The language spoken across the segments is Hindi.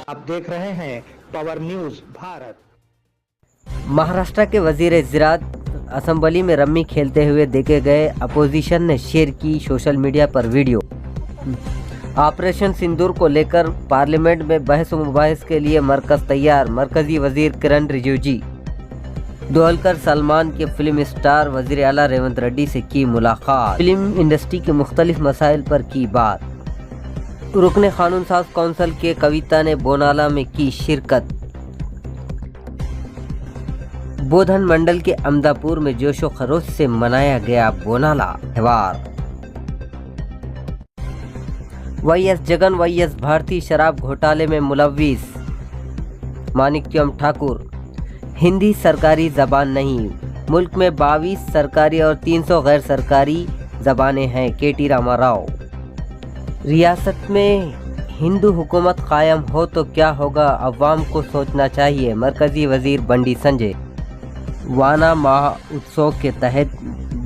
आप देख रहे हैं पावर न्यूज भारत। महाराष्ट्र के वजीर ज़राअत असेंबली में रम्मी खेलते हुए देखे गए। अपोजिशन ने शेयर की सोशल मीडिया पर वीडियो। ऑपरेशन सिंदूर को लेकर पार्लियामेंट में बहस मुबाहिस के लिए मरकज़ तैयार। मरकजी वजीर किरण रिजिजू दोलकर सलमान के फिल्म स्टार वजीर आला रेवंत रेड्डी से की मुलाकात। फिल्म इंडस्ट्री के मुख्तलिफ मसाइल पर की बात। रुकने कानून साज कौंसिल के कविता ने बोनाला में की शिरकत। बोधन मंडल के अमदापुर में जोशो खरोश से मनाया गया बोनाला त्योहार। वाईएस जगन वाईएस भारतीय शराब घोटाले में मुलव्विस। माणिक्यम ठाकुर हिंदी सरकारी जबान नहीं, मुल्क में 22 सरकारी और 300 गैर सरकारी जबानें हैं। केटी रामाराव रियासत में हिंदू हुकूमत कायम हो तो क्या होगा, अवाम को सोचना चाहिए। मरकजी वजीर बंडी संजय। वाना माह उत्सव के तहत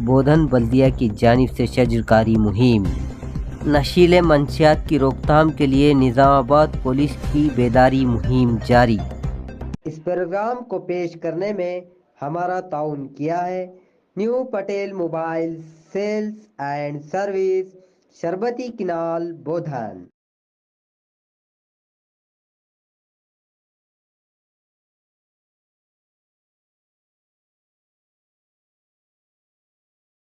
बोधन बल्दिया की जानिब से शजरकारी मुहिम। नशीले मंशियात की रोकथाम के लिए निज़ामाबाद पुलिस की बेदारी मुहिम जारी। इस प्रोग्राम को पेश करने में हमारा ताउन किया है new Patel mobile sales and service, शरबती किनाल, बोधन।